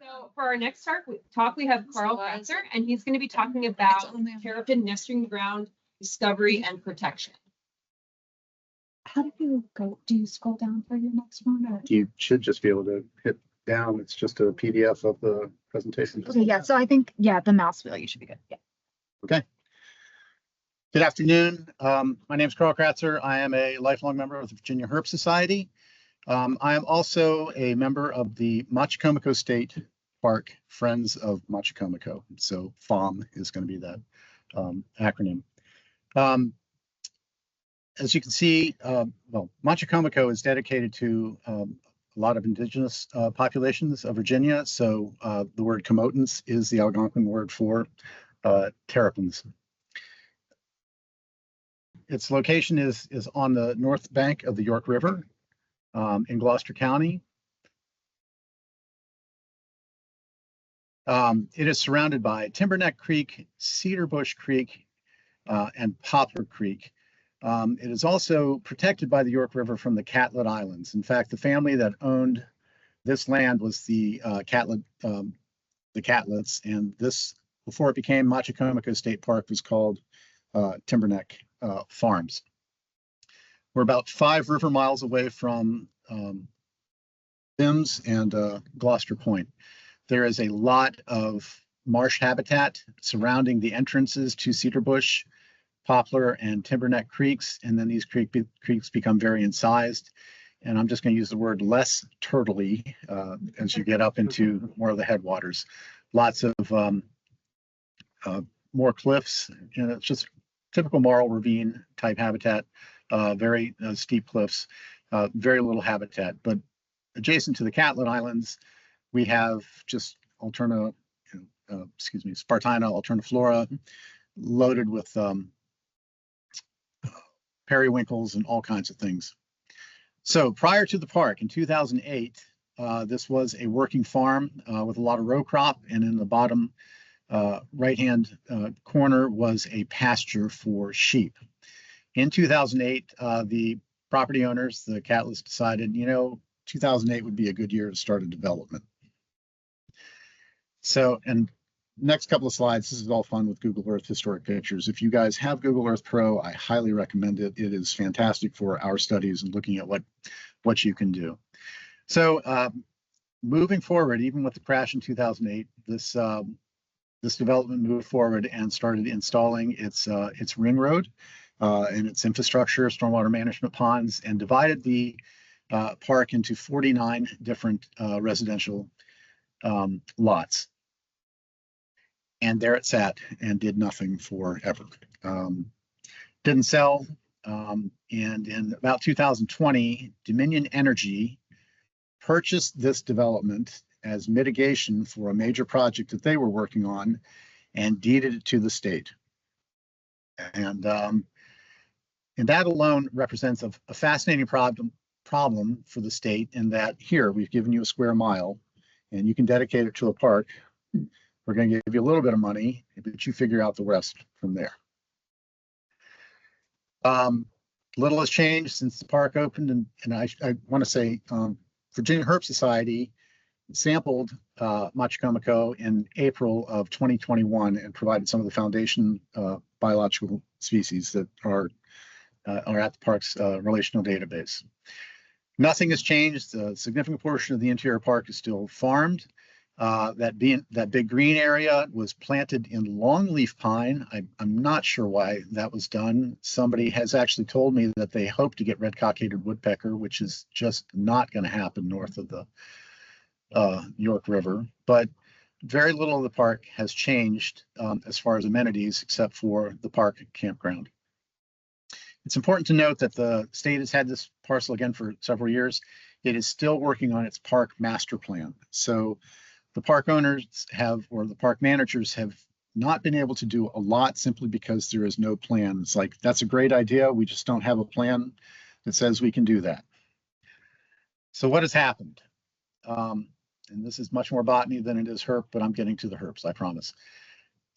So for our next talk, we have Karl Kratzer, and he's going to be talking about terrapin nesting ground discovery and protection. How do you go? Do you scroll down for your next one? Or? You should just be able to hit down. It's just a PDF of the presentation. Okay, yeah. So I think, yeah, the mouse wheel, you should be good. Yeah. Okay. Good afternoon. My name is Karl Kratzer. I am a lifelong member of the Virginia Herp Society. I am also a member of the Machicomoco State Park Friends of Machicomoco. So FOM is going to be that acronym. As you can see, well, Machicomoco is dedicated to a lot of indigenous populations of Virginia. So the word Comotans is the Algonquin word for terrapins. Its location is on the north bank of the York River in Gloucester County. It is surrounded by Timberneck Creek, Cedar Bush Creek, and Poplar Creek. It is also protected by the York River from the Catlet Islands. In fact, the family that owned this land was the Catlets, and this, before it became Machicomoco State Park, was called Timberneck Farms. We're about 5 river miles away from Thames and Gloucester Point. There is a lot of marsh habitat surrounding the entrances to Cedar Bush, Poplar, and Timberneck creeks, and then these creeks become very incised. And I'm just going to use the word less turtley as you get up into more of the headwaters. Lots of more cliffs, and it's just typical marl ravine type habitat, very steep cliffs, very little habitat. But adjacent to the Catlet Islands, we have just Spartina alterniflora, loaded with periwinkles and all kinds of things. So prior to the park in 2008, this was a working farm with a lot of row crop, and in the bottom right-hand corner was a pasture for sheep. In 2008, the property owners, the Catlets, decided, 2008 would be a good year to start a development. So, and next couple of slides, this is all fun with Google Earth historic pictures. If you guys have Google Earth Pro, I highly recommend it. It is fantastic for our studies and looking at what you can do. So moving forward, even with the crash in 2008, this development moved forward and started installing its ring road and its infrastructure, stormwater management ponds, and divided the park into 49 different residential lots. And there it sat and did nothing forever. Didn't sell. And in about 2020, Dominion Energy purchased this development as mitigation for a major project that they were working on and deeded it to the state. And that alone represents a fascinating problem for the state, in that here we've given you a square mile and you can dedicate it to a park. We're going to give you a little bit of money, but you figure out the rest from there. Little has changed since the park opened, and I want to say Virginia Herp Society sampled Machicomoco in April of 2021 and provided some of the foundation biological species that are at the park's relational database. Nothing has changed. A significant portion of the interior park is still farmed. That big green area was planted in longleaf pine. I'm not sure why that was done. Somebody has actually told me that they hope to get red cockaded woodpecker, which is just not going to happen north of the York River. But very little of the park has changed as far as amenities, except for the park campground. It's important to note that the state has had this parcel again for several years. It is still working on its park master plan. So the park owners have, or the park managers have, not been able to do a lot simply because there is no plan. It's like, that's a great idea. We just don't have a plan that says we can do that. So what has happened? And this is much more botany than it is herp, but I'm getting to the herps, I promise.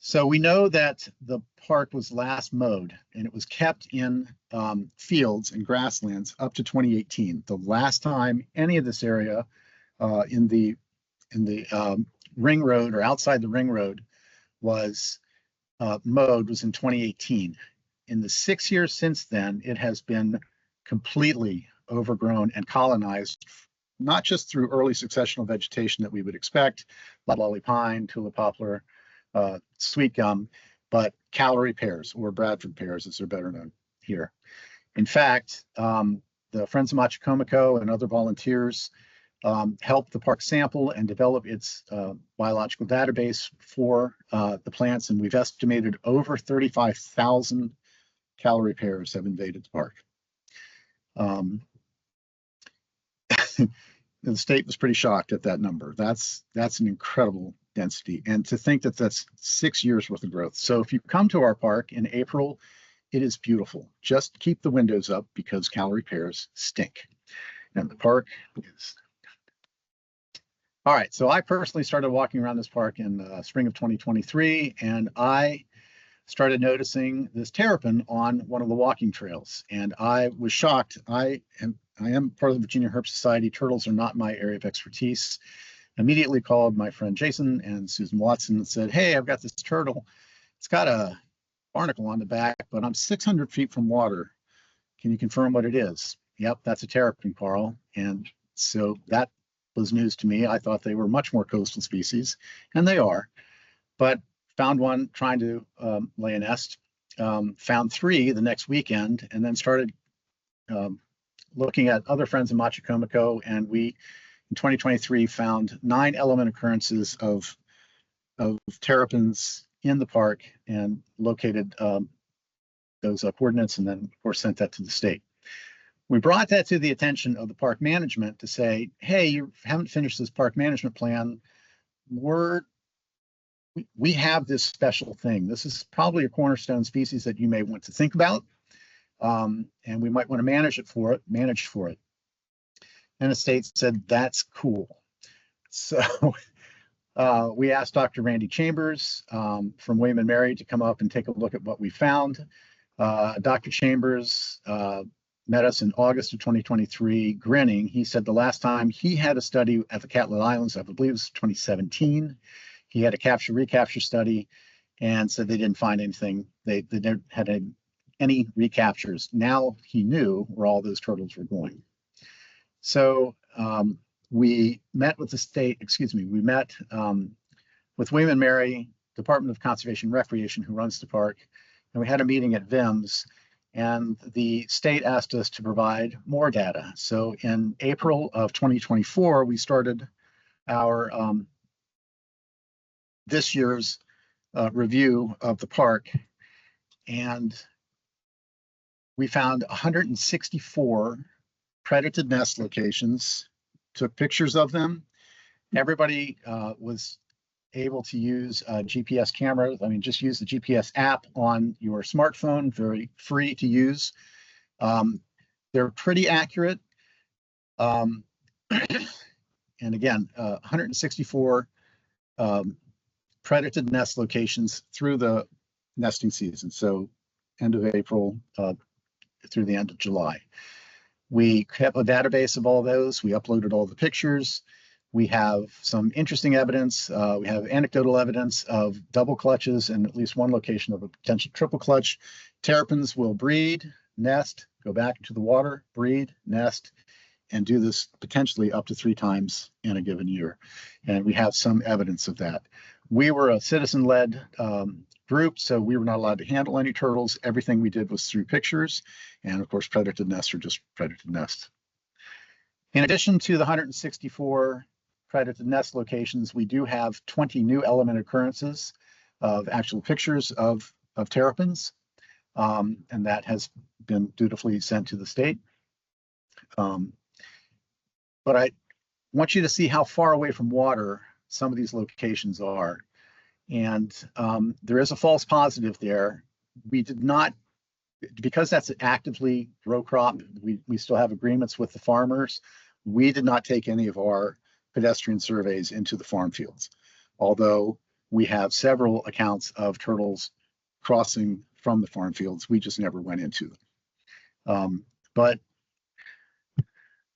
So we know that the park was last mowed, and it was kept in fields and grasslands up to 2018. The last time any of this area in the ring road or outside the ring road was mowed was in 2018. In the 6 years since then, it has been completely overgrown and colonized, not just through early successional vegetation that we would expect, loblolly pine, tulip poplar, sweet gum, but Callery pears, or Bradford pears as they're better known here. In fact, the Friends of Machicomoco and other volunteers helped the park sample and develop its biological database for the plants, and we've estimated over 35,000 Callery pears have invaded the park. The state was pretty shocked at that number. That's an incredible density, and to think that that's 6 years worth of growth. So if you come to our park in April, it is beautiful. Just keep the windows up because Callery pears stink, and the park is. All right, so I personally started walking around this park in spring of 2023, and I started noticing this terrapin on one of the walking trails, and I was shocked. I am part of the Virginia Herp Society. Turtles are not my area of expertise. Immediately called my friend Jason and Susan Watson and said, "Hey, I've got this turtle. It's got a barnacle on the back, but I'm 600 feet from water. Can you confirm what it is?" "Yep, that's a terrapin, Karl." And so that was news to me. I thought they were much more coastal species, and they are, but found one trying to lay a nest, found 3 the next weekend, and then started looking at other Friends of Machicomoco, and we, in 2023, found 9 element occurrences of terrapins in the park and located those coordinates, and then, of course, sent that to the state. We brought that to the attention of the park management to say, "Hey, you haven't finished this park management plan. We have this special thing. This is probably a cornerstone species that you may want to think about, and we might want to manage for it." And the state said, "That's cool." So we asked Dr. Randy Chambers from William & Mary to come up and take a look at what we found. Dr. Chambers met us in August of 2023, grinning. He said the last time he had a study at the Catlett Islands, I believe it was 2017, he had a capture-recapture study and said they didn't find anything. They didn't have any recaptures. Now he knew where all those turtles were going. So we met with the state, we met with William & Mary, Department of Conservation and Recreation, who runs the park, and we had a meeting at VIMS, and the state asked us to provide more data. So in April of 2024, we started our this year's review of the park, and we found 164 predated nest locations, took pictures of them. Everybody was able to use a GPS camera. I mean, just use the GPS app on your smartphone, very free to use. They're pretty accurate. And again, 164 predated nest locations through the nesting season. So end of April through the end of July. We kept a database of all those. We uploaded all the pictures. We have some interesting evidence. We have anecdotal evidence of double clutches and at least one location of a potential triple clutch. Terrapins will breed, nest, go back into the water, breed, nest, and do this potentially up to 3 times in a given year. And we have some evidence of that. We were a citizen-led group, so we were not allowed to handle any turtles. Everything we did was through pictures. And of course, predated nests are just predated nests. In addition to the 164 predated nest locations, we do have 20 new element occurrences of actual pictures of terrapins, and that has been dutifully sent to the state. But I want you to see how far away from water some of these locations are. And there is a false positive there. We did not, because that's actively row crop, we still have agreements with the farmers. We did not take any of our pedestrian surveys into the farm fields, although we have several accounts of turtles crossing from the farm fields. We just never went into them. But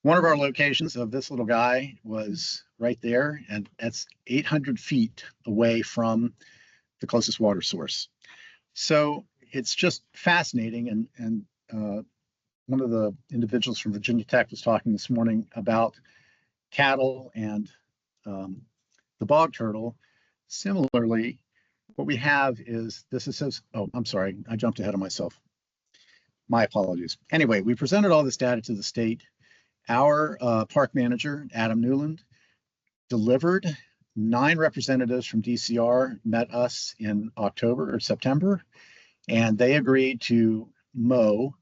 one of our locations of this little guy was right there, and that's 800 feet away from the closest water source. So it's just fascinating. And one of the individuals from Virginia Tech was talking this morning about cattle and the bog turtle. Similarly, what we have is this is, oh, I'm sorry, I jumped ahead of myself. My apologies. Anyway, we presented all this data to the state. Our park manager, Adam Newland, delivered 9 representatives from DCR, met us in October or September, and they agreed to mow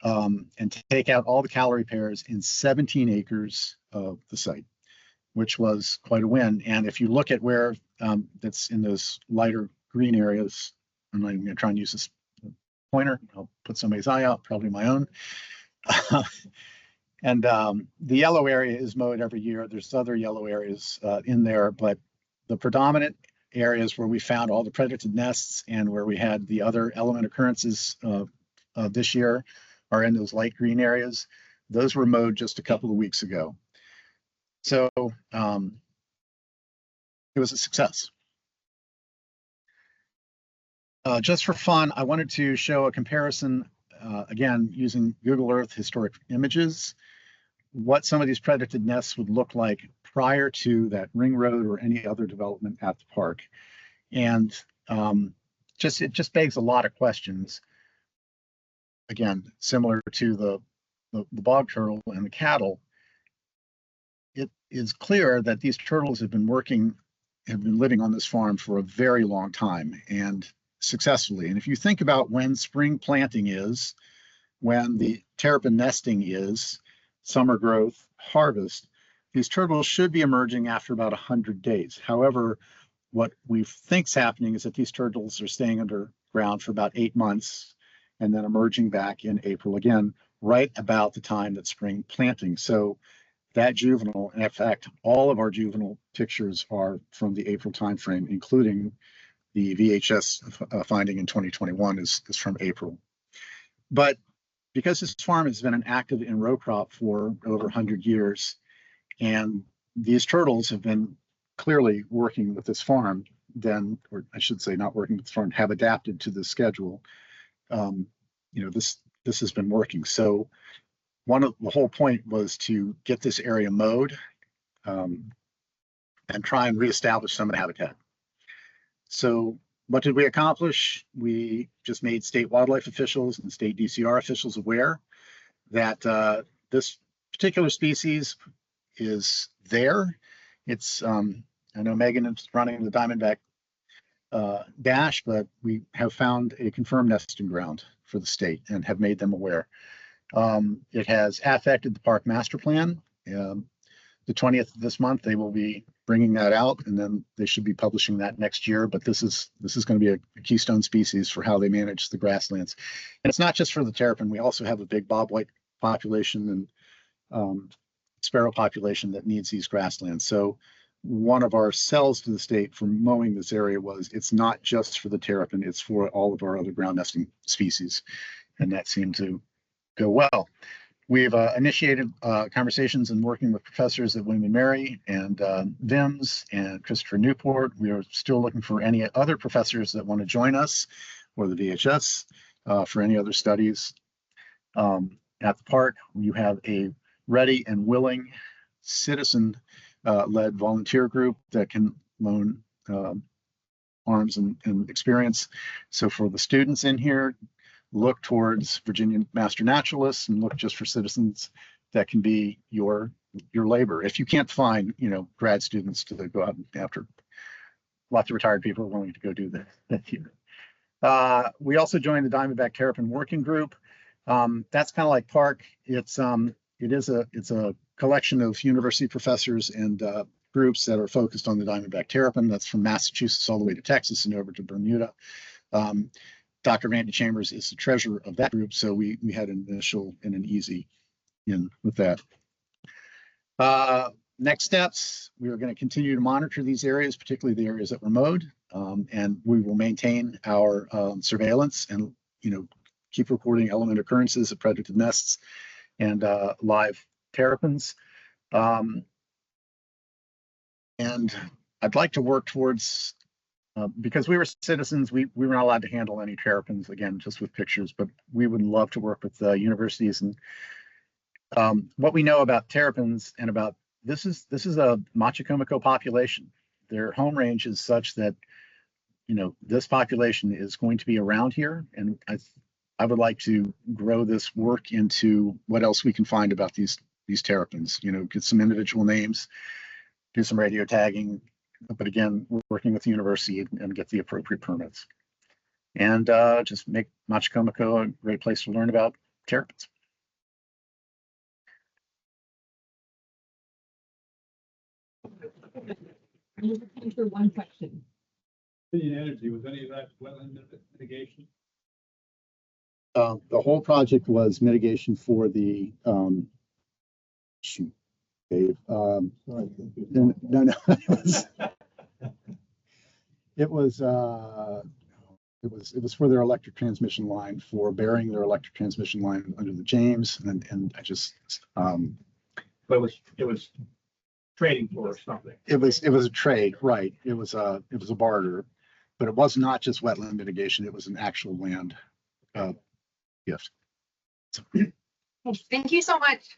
and take out all the calorie pairs in 17 acres of the site, which was quite a win. And if you look at where that's in those lighter green areas, I'm not even going to try and use this pointer. I'll put somebody's eye out, probably my own. And the yellow area is mowed every year. There's other yellow areas in there, but the predominant areas where we found all the predator nests and where we had the other element occurrences this year are in those light green areas. Those were mowed just a couple of weeks ago. So it was a success. Just for fun, I wanted to show a comparison, again, using Google Earth historic images, what some of these predator nests would look like prior to that ring road or any other development at the park. And it just begs a lot of questions. Again, similar to the bog turtle and the cattle, it is clear that these turtles have been living on this farm for a very long time and successfully. And if you think about when spring planting is, when the terrapin nesting is, summer growth, harvest, these turtles should be emerging after about 100 days. However, what we think's happening is that these turtles are staying underground for about 8 months and then emerging back in April again, right about the time that spring planting. So that juvenile, in fact, all of our juvenile pictures are from the April timeframe, including the VHS finding in 2021 is from April. But because this farm has been an active in row crop for over 100 years, and these turtles have been clearly working with this farm, then, or I should say not working with the farm, have adapted to the schedule. This has been working. So the whole point was to get this area mowed and try and reestablish some of the habitat. So what did we accomplish? We just made state wildlife officials and state DCR officials aware that this particular species is there. It's, I know Megan is running the Diamondback Dash, but we have found a confirmed nesting ground for the state and have made them aware. It has affected the park master plan. The 20th of this month, they will be bringing that out, and then they should be publishing that next year. But this is going to be a keystone species for how they manage the grasslands. And it's not just for the terrapin. We also have a big bobwhite population and sparrow population that needs these grasslands. So one of our sells to the state for mowing this area was it's not just for the terrapin, it's for all of our other ground nesting species. And that seemed to go well. We've initiated conversations and working with professors at William & Mary and VIMS and Christopher Newport. We are still looking for any other professors that want to join us or the VHS for any other studies at the park. You have a ready and willing citizen-led volunteer group that can loan arms and experience. So for the students in here, look towards Virginia Master Naturalists and look just for citizens that can be your labor. If you can't find, grad students to go out after, lots of retired people are willing to go do that here. We also joined the Diamondback Terrapin Working Group. That's kind of like Park. It's a collection of university professors and groups that are focused on the Diamondback Terrapin. That's from Massachusetts all the way to Texas and over to Bermuda. Dr. Randy Chambers is the treasurer of that group, so we had an initial and an easy in with that. Next steps, we are going to continue to monitor these areas, particularly the areas that were mowed, and we will maintain our surveillance and keep reporting element occurrences of predator nests and live terrapins. And I'd like to work towards, because we were citizens, we were not allowed to handle any terrapins, again, just with pictures, but we would love to work with universities. And what we know about terrapins and about this is a Machicomoco population. Their home range is such that, you know, this population is going to be around here. And I would like to grow this work into what else we can find about these terrapins, you know, get some individual names, do some radio tagging, but again, we're working with the university and get the appropriate permits. And just make Machicomoco a great place to learn about terrapins. Time for one question. Clean energy, was any of that wetland mitigation? The whole project was mitigation for the shoot, Dave. No, it was for their electric transmission line, for burying their electric transmission line under the James, and I just But it was trading for something. it was a trade, right? It was a barter, but it was not just wetland mitigation. It was an actual land gift. Thank you so much.